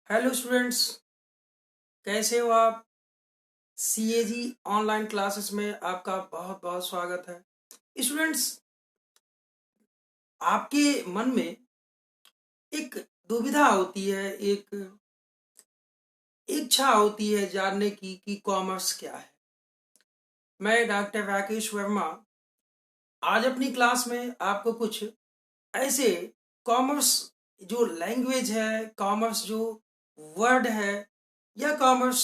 Hello students, कैसे हो आप। सीएजी ऑनलाइन क्लासेस में आपका बहुत बहुत स्वागत है। स्टूडेंट्स, आपके मन में एक दुविधा होती है, एक इच्छा होती है जानने की कि कॉमर्स क्या है। मैं डॉक्टर राकेश वर्मा आज अपनी क्लास में आपको कुछ ऐसे कॉमर्स जो लैंग्वेज है, कॉमर्स जो वर्ड है, या कॉमर्स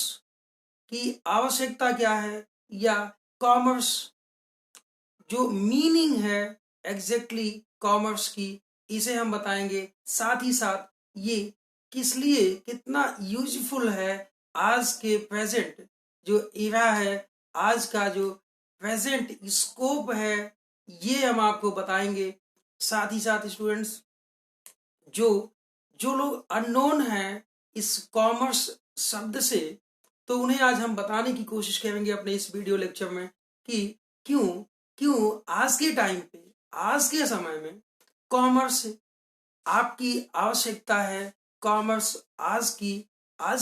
की आवश्यकता क्या है, या कॉमर्स जो मीनिंग है एग्जैक्टली कॉमर्स की, इसे हम बताएंगे। साथ ही साथ ये किस लिए कितना यूजफुल है आज के प्रेजेंट जो इरा है, आज का जो प्रेजेंट स्कोप है, ये हम आपको बताएंगे। साथ ही साथ स्टूडेंट्स, जो जो लोग अननोन हैं इस कॉमर्स शब्द से, तो उन्हें आज हम बताने की कोशिश करेंगे अपने इस वीडियो लेक्चर में कि क्यों क्यों आज के टाइम पे, आज के समय में कॉमर्स आपकी आवश्यकता है। कॉमर्स आज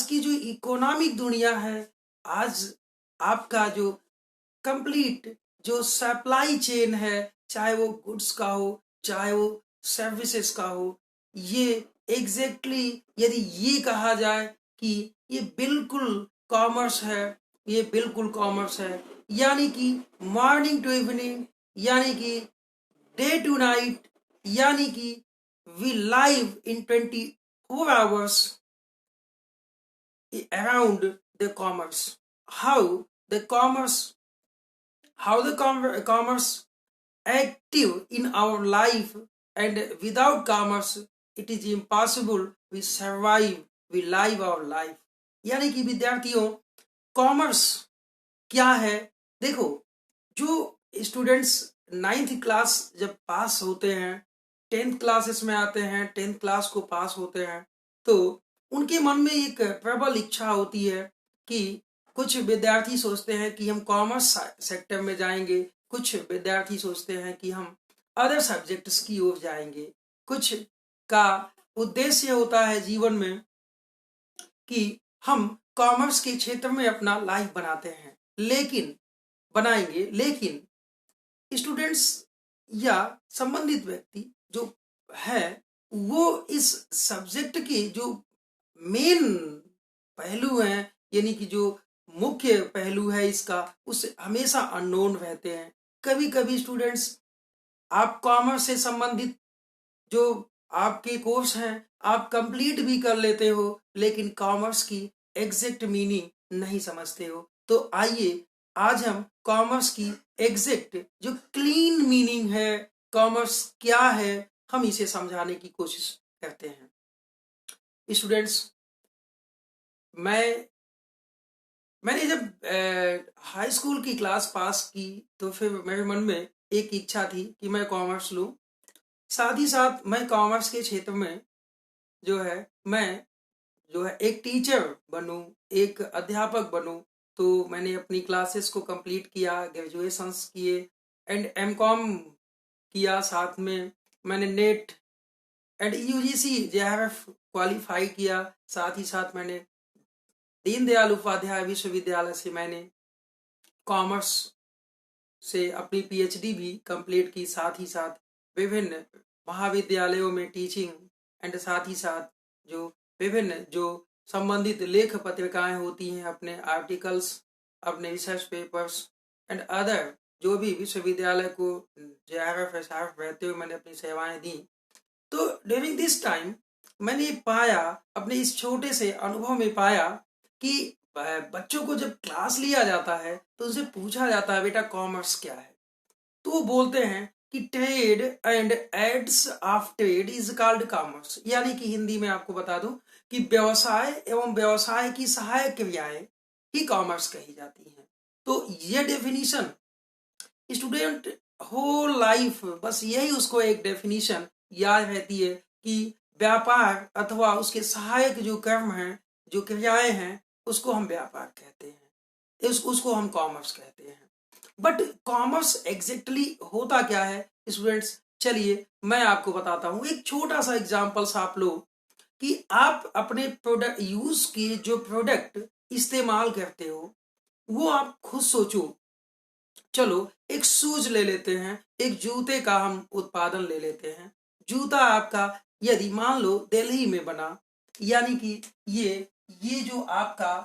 की जो इकोनॉमिक दुनिया है, आज आपका जो कंप्लीट जो सप्लाई चेन है, चाहे वो गुड्स का हो, चाहे वो सर्विसेज का हो, ये एग्जैक्टली यदि ये कहा जाए कि ये बिल्कुल कॉमर्स है, ये बिल्कुल कॉमर्स है। यानी कि मॉर्निंग टू इवनिंग, यानी कि डे टू नाइट, यानी कि we live in 24 hours around the commerce. how the commerce how the commerce active in our life, and without commerce it is impossible we survive, we live our life। यानी कि विद्यार्थियों, commerce क्या है। देखो, जो students 9th class जब पास होते हैं, 10th क्लासेस में आते हैं, 10th क्लास को पास होते हैं, तो उनके मन में एक प्रबल इच्छा होती है कि कुछ विद्यार्थी सोचते हैं कि हम कॉमर्स सेक्टर में जाएंगे, कुछ विद्यार्थी सोचते हैं कि हम अदर सब्जेक्ट्स की ओर जाएंगे। कुछ का उद्देश्य होता है जीवन में कि हम कॉमर्स के क्षेत्र में अपना लाइफ बनाएंगे, लेकिन स्टूडेंट्स या संबंधित व्यक्ति जो है, वो इस सब्जेक्ट के जो मेन पहलू हैं, यानी कि जो मुख्य पहलू है इसका, उससे हमेशा अननोन रहते हैं। कभी कभी स्टूडेंट्स, आप कॉमर्स से संबंधित जो आपके कोर्स हैं आप कंप्लीट भी कर लेते हो, लेकिन कॉमर्स की एग्जैक्ट मीनिंग नहीं समझते हो। तो आइए आज हम कॉमर्स की एग्जैक्ट जो क्लीन मीनिंग है, कॉमर्स क्या है, हम इसे समझाने की कोशिश करते हैं। स्टूडेंट्स, मैं मैंने जब हाई स्कूल की क्लास पास की, तो फिर मेरे मन में एक इच्छा थी कि मैं कॉमर्स लूं। साथ ही साथ मैं कॉमर्स के क्षेत्र में जो है, मैं जो है एक टीचर बनूं, एक अध्यापक बनूं। तो मैंने अपनी क्लासेस को कंप्लीट किया, ग्रेजुएशंस किए, एंड एमकॉम किया। साथ में मैंने net and UGC JRF qualify किया। साथ ही साथ मैंने दीनदयाल उपाध्याय विश्वविद्यालय से मैंने कॉमर्स से अपनी पीएचडी भी कंप्लीट की। साथ ही साथ विभिन्न महाविद्यालयों में टीचिंग, एंड साथ ही साथ जो विभिन्न जो संबंधित लेख पत्रिकाएं होती हैं, अपने आर्टिकल्स, अपने रिसर्च पेपर्स एंड अदर जो भी विश्वविद्यालय को जेआरएफ एसआरएफ रहते हुए मैंने अपनी सेवाएं दी। तो ड्यूरिंग दिस टाइम मैंने पाया, अपने इस छोटे से अनुभव में पाया कि बच्चों को जब क्लास लिया जाता है तो उनसे पूछा जाता है, बेटा कॉमर्स क्या है। तो वो बोलते हैं कि trade and aids of trade is called commerce. यानी कि हिंदी में आपको बता दूं कि व्यवसाय एवं व्यवसाय की सहायक क्रियाएं ही कॉमर्स कही जाती हैं। तो ये डेफिनेशन स्टूडेंट होल लाइफ बस यही उसको एक डेफिनेशन याद रहती है कि व्यापार अथवा उसके सहायक जो कर्म हैं, जो क्रियाएं हैं, उसको हम व्यापार कहते हैं, उसको हम कॉमर्स कहते हैं। बट कॉमर्स एग्जैक्टली होता क्या है स्टूडेंट्स, चलिए मैं आपको बताता हूं। एक छोटा सा एग्जांपल्स आप लो कि आप अपने प्रोडक्ट यूज किए जो प्रोडक्ट इस्तेमाल करते हो वो आप खुद सोचो। चलो एक शूज ले लेते हैं, एक जूते का हम उत्पादन ले लेते हैं। जूता आपका यदि मान लो दिल्ली में बना, यानी कि ये जो आपका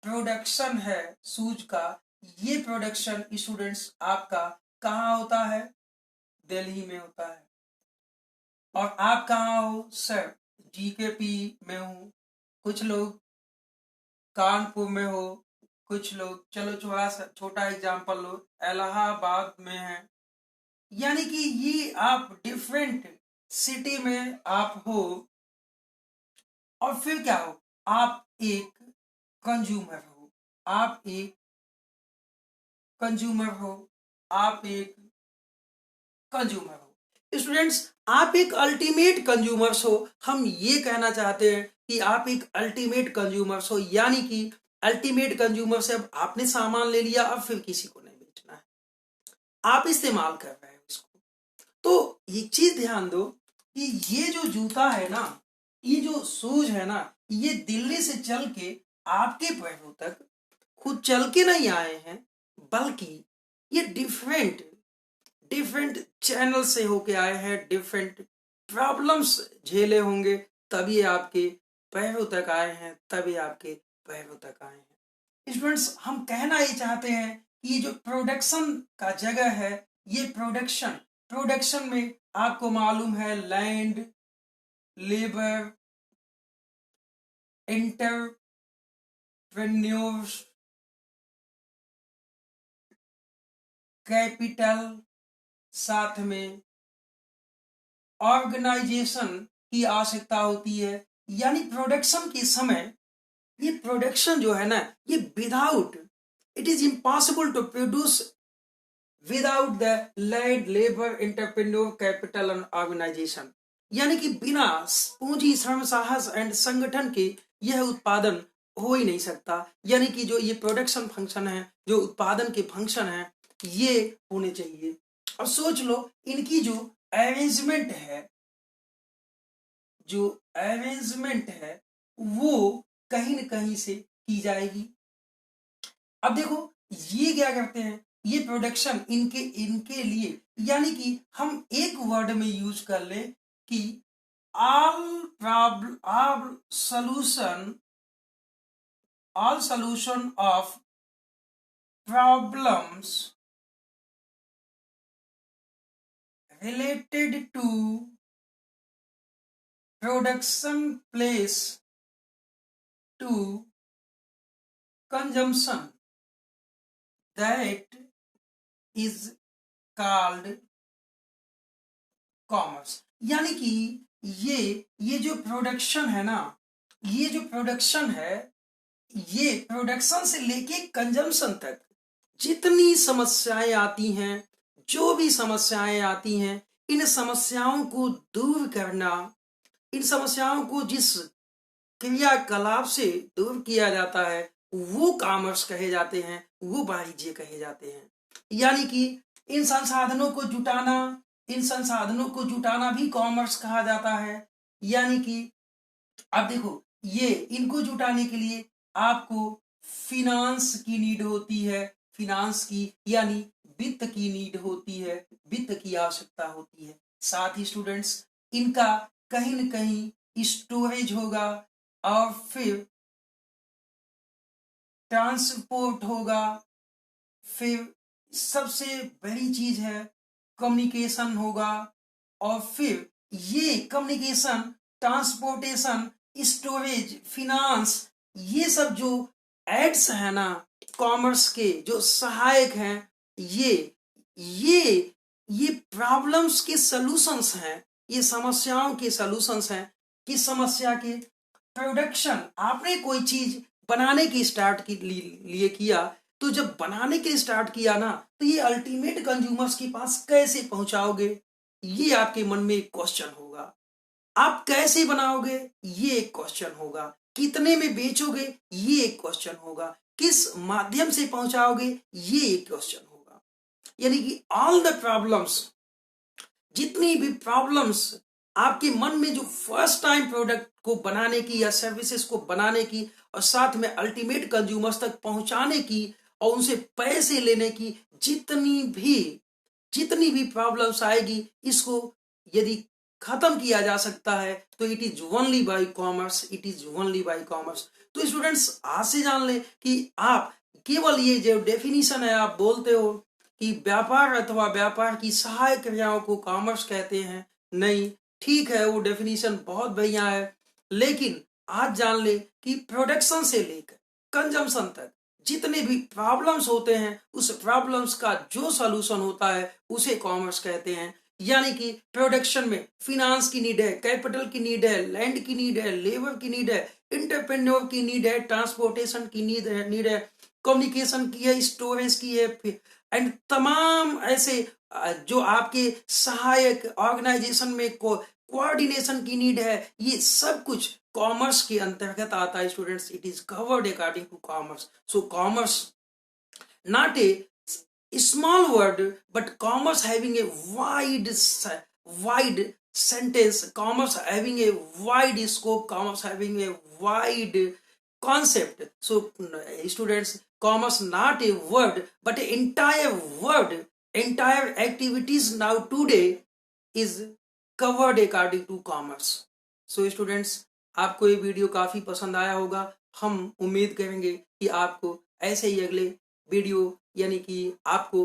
प्रोडक्शन है शूज का, ये प्रोडक्शन स्टूडेंट्स आपका कहाँ होता है? दिल्ली में होता है। और आप कहाँ हो सर? जीकेपी में हूँ। कुछ लोग कानपुर में हो, कुछ लोग, चलो थोड़ा सा छोटा एग्जांपल लो, इलाहाबाद में है। यानी कि ये आप डिफरेंट सिटी में आप हो। और फिर क्या हो? आप एक कंज्यूमर हो, आप एक कंज्यूमर हो, आप एक कंज्यूमर हो। स्टूडेंट्स, आप एक अल्टीमेट कंज्यूमर्स हो। हम ये कहना चाहते हैं कि आप एक अल्टीमेट कंज्यूमर्स हो, यानी कि अल्टीमेट कंज्यूमर से अब आपने सामान ले लिया, अब फिर किसी को नहीं बेचना है, आप इस्तेमाल कर रहे हो इसको। तो एक चीज ध्यान दो कि ये जो जूता है ना, ये जो शूज है ना, ये दिल्ली से चल के आपके पैरों तक खुद चल के नहीं आए हैं, बल्कि ये डिफरेंट डिफरेंट चैनल से होके आए हैं, डिफरेंट प्रॉब्लम्स झेले होंगे, तभी आपके पैरों तक आए हैं, तभी आपके पैरों तक आए हैं। स्टूडेंट्स, हम कहना ये चाहते हैं कि ये जो प्रोडक्शन का जगह है, ये प्रोडक्शन में आपको मालूम है लैंड, लेबर, एंटरप्रेन्योर्स, कैपिटल, साथ में ऑर्गेनाइजेशन की आवश्यकता होती है। यानी प्रोडक्शन के समय ये प्रोडक्शन जो है ना, ये without, it is impossible to produce without the land, labour, entrepreneur, capital and organisation. यानी कि बिना पूंजी, श्रम, साहस एंड संगठन के यह उत्पादन हो ही नहीं सकता। यानी कि जो ये प्रोडक्शन फंक्शन है, जो उत्पादन के फंक्शन है, ये होने चाहिए। अब सोच लो इनकी जो अरेंजमेंट है, जो अरेंजमेंट है वो कहीं न कहीं से की जाएगी। अब देखो ये क्या करते हैं, ये प्रोडक्शन इनके इनके लिए, यानी कि हम एक वर्ड में यूज कर ले कि all solution of problems related to production place to consumption, that is called commerce. यानी कि ये जो प्रोडक्शन है ना, ये जो प्रोडक्शन है, ये प्रोडक्शन से लेके कंजम्पशन तक जितनी समस्याएं आती हैं, जो भी समस्याएं आती हैं, इन समस्याओं को दूर करना, इन समस्याओं को जिस क्रियाकलाप से दूर किया जाता है, वो कॉमर्स कहे जाते हैं, वो वाणिज्य कहे जाते हैं। यानी कि इन संसाधनों को जुटाना, इन संसाधनों को जुटाना भी कॉमर्स कहा जाता है। यानी कि अब देखो ये इनको जुटाने के लिए आपको फिनांस की नीड होती है, फिनांस की यानी वित्त की नीड होती है, वित्त की आवश्यकता होती है। साथ ही स्टूडेंट्स, इनका कहीं न कहीं स्टोरेज होगा, और फिर ट्रांसपोर्ट होगा, फिर सबसे बड़ी चीज है कम्युनिकेशन होगा, और फिर ये कम्युनिकेशन, ट्रांसपोर्टेशन, स्टोरेज, फिनांस, ये सब जो एड्स है ना कॉमर्स के, जो सहायक हैं, ये ये प्रॉब्लम्स के सॉल्यूशंस हैं, ये समस्याओं के सॉल्यूशंस हैं। किस समस्या के? प्रोडक्शन, आपने कोई चीज बनाने की स्टार्ट की लिए किया, तो जब बनाने के स्टार्ट किया ना, तो ये अल्टीमेट कंज्यूमर्स के पास कैसे पहुंचाओगे, ये आपके मन में एक क्वेश्चन होगा। आप कैसे बनाओगे, ये एक क्वेश्चन होगा। कितने में बेचोगे, ये एक क्वेश्चन होगा। किस माध्यम से पहुंचाओगे, ये एक क्वेश्चन होगा। यानी कि ऑल द प्रॉब्लम्स, जितनी भी प्रॉब्लम्स आपके मन में जो फर्स्ट टाइम प्रोडक्ट को बनाने की या सर्विसेज को बनाने की और साथ में अल्टीमेट कंज्यूमर्स तक पहुंचाने की और उनसे पैसे लेने की जितनी भी प्रॉब्लम्स आएगी, इसको यदि खत्म किया जा सकता है तो it is only by commerce, it is only by commerce. तो स्टूडेंट्स आज से जान लें कि आप केवल ये जो डेफिनेशन है आप बोलते हो कि व्यापार अथवा व्यापार की सहायक क्रियाओं को कॉमर्स कहते हैं, नहीं, ठीक है, वो डेफिनेशन बहुत बढ़िया है, लेकिन आज जान ले कि प्रोडक्शन से लेकर कंजम्पशन तक जितने भी प्रॉब्लम्स होते हैं उस प्रॉब्लम्स का जो सॉल्यूशन होता है उसे कॉमर्स कहते हैं। यानी कि प्रोडक्शन में फिनांस की नीड है, कैपिटल की नीड है, लैंड की नीड है, लेबर की नीड है, इंटरप्रेन्योर की नीड है, ट्रांसपोर्टेशन की नीड है, कम्युनिकेशन की है, स्टोरेज की है, एंड तमाम ऐसे जो आपके सहायक ऑर्गेनाइजेशन में कोऑर्डिनेशन की नीड है, ये सब कुछ कॉमर्स के अंतर्गत आता है students. It is covered according to commerce. So commerce not a small word, but commerce having a wide sentence, commerce having a wide scope, commerce having a wide concept. So students, commerce not a word but an entire word, entire activities now today is covered according to commerce. So students, आपको ये video काफी पसंद आया होगा। हम उम्मीद करेंगे कि आपको ऐसे ही अगले वीडियो यानी कि आपको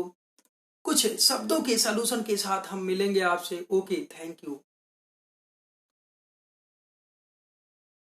कुछ शब्दों के सॉल्यूशन के साथ हम मिलेंगे आपसे। Okay, thank you.